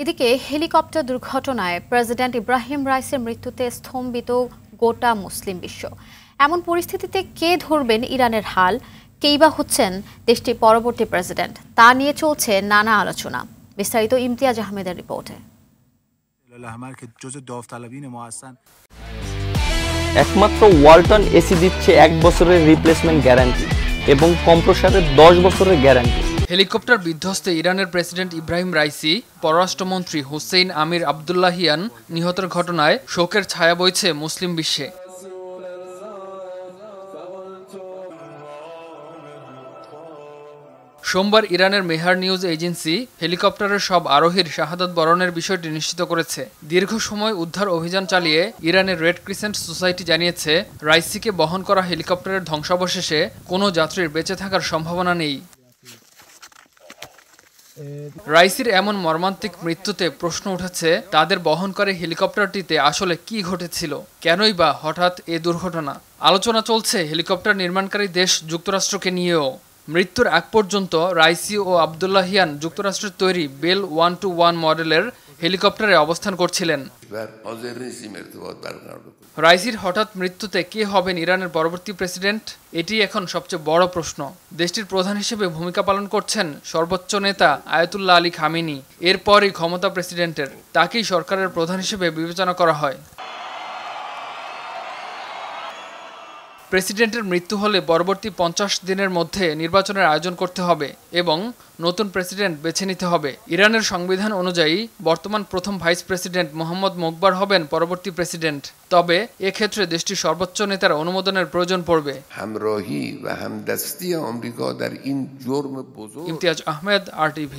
এদিকে হেলিকপ্টার দুর্ঘটনায় প্রেসিডেন্ট ইব্রাহিম রাইসির মৃত্যুতে স্তম্ভিত গোটা মুসলিম বিশ্ব। এমন পরিস্থিতিতে কে ধরবেন ইরানের হাল, কেই বা হচ্ছেন দেশটির পরবর্তী প্রেসিডেন্ট, তা নিয়ে চলছে নানা আলোচনা। বিস্তারিত ইমতিয়াজ আহমেদের রিপোর্টে। একমাত্র ওয়ালটন এসি দিচ্ছে 1 বছরের রিপ্লেসমেন্ট গ্যারান্টি এবং কম্প্রেসরের 10 বছরের গ্যারান্টি। হেলিকপ্টার বিধ্বস্তে ইরানের প্রেসিডেন্ট ইব্রাহিম রাইসি, পররাষ্ট্রমন্ত্রী হুসেইন আমির আবদুল্লাহিয়ান নিহতের ঘটনায় শোকের ছায়া বইছে মুসলিম বিশ্বে। সোমবার ইরানের মেহার নিউজ এজেন্সি হেলিকপ্টারের সব আরোহীর শাহাদাত বরণের বিষয়টি নিশ্চিত করেছে। দীর্ঘ সময় উদ্ধার অভিযান চালিয়ে ইরানের রেড ক্রিসেন্ট সোসাইটি জানিয়েছে, রাইসিকে বহন করা হেলিকপ্টারের ধ্বংসাবশেষে কোনো যাত্রীর বেঁচে থাকার সম্ভাবনা নেই। রাইসির এমন মর্মান্তিক মৃত্যুতে প্রশ্ন উঠেছে, তাদের বহন করে হেলিকপ্টারটিতে আসলে কি ঘটেছিল, কেনই বা হঠাৎ এ দুর্ঘটনা। আলোচনা চলছে হেলিকপ্টার নির্মাণকারী দেশ যুক্তরাষ্ট্রকে নিয়েও। মৃত্যুর আগ পর্যন্ত রাইসি ও আবদুল্লাহিয়ান যুক্তরাষ্ট্রের তৈরি বেল 121 মডেলের হেলিকপ্টারে অবস্থান করছিলেন। রাইসির হঠাৎ মৃত্যুতে কে হবেন ইরানের পরবর্তী প্রেসিডেন্ট, এটি এখন সবচেয়ে বড় প্রশ্ন। দেশটির প্রধান হিসেবে ভূমিকা পালন করছেন সর্বোচ্চ নেতা আয়াতুল্লাহ আলী খামেনি। এরপরই ক্ষমতা প্রেসিডেন্টের, তাকেই সরকারের প্রধান হিসেবে বিবেচনা করা হয়। প্রেসিডেন্টের মৃত্যু হলে পরবর্তী 50 দিনের মধ্যে নির্বাচনের আয়োজন করতে হবে এবং নতুন প্রেসিডেন্ট বেছে নিতে হবে। ইরানের সংবিধান অনুযায়ী বর্তমান প্রথম ভাইস প্রেসিডেন্ট মোহাম্মদ মোকবার হবেন পরবর্তী প্রেসিডেন্ট। তবে এক্ষেত্রে দেশটির সর্বোচ্চ নেতার অনুমোদনের প্রয়োজন পড়বে। ইমতিয়াজ আহমেদ, RTV।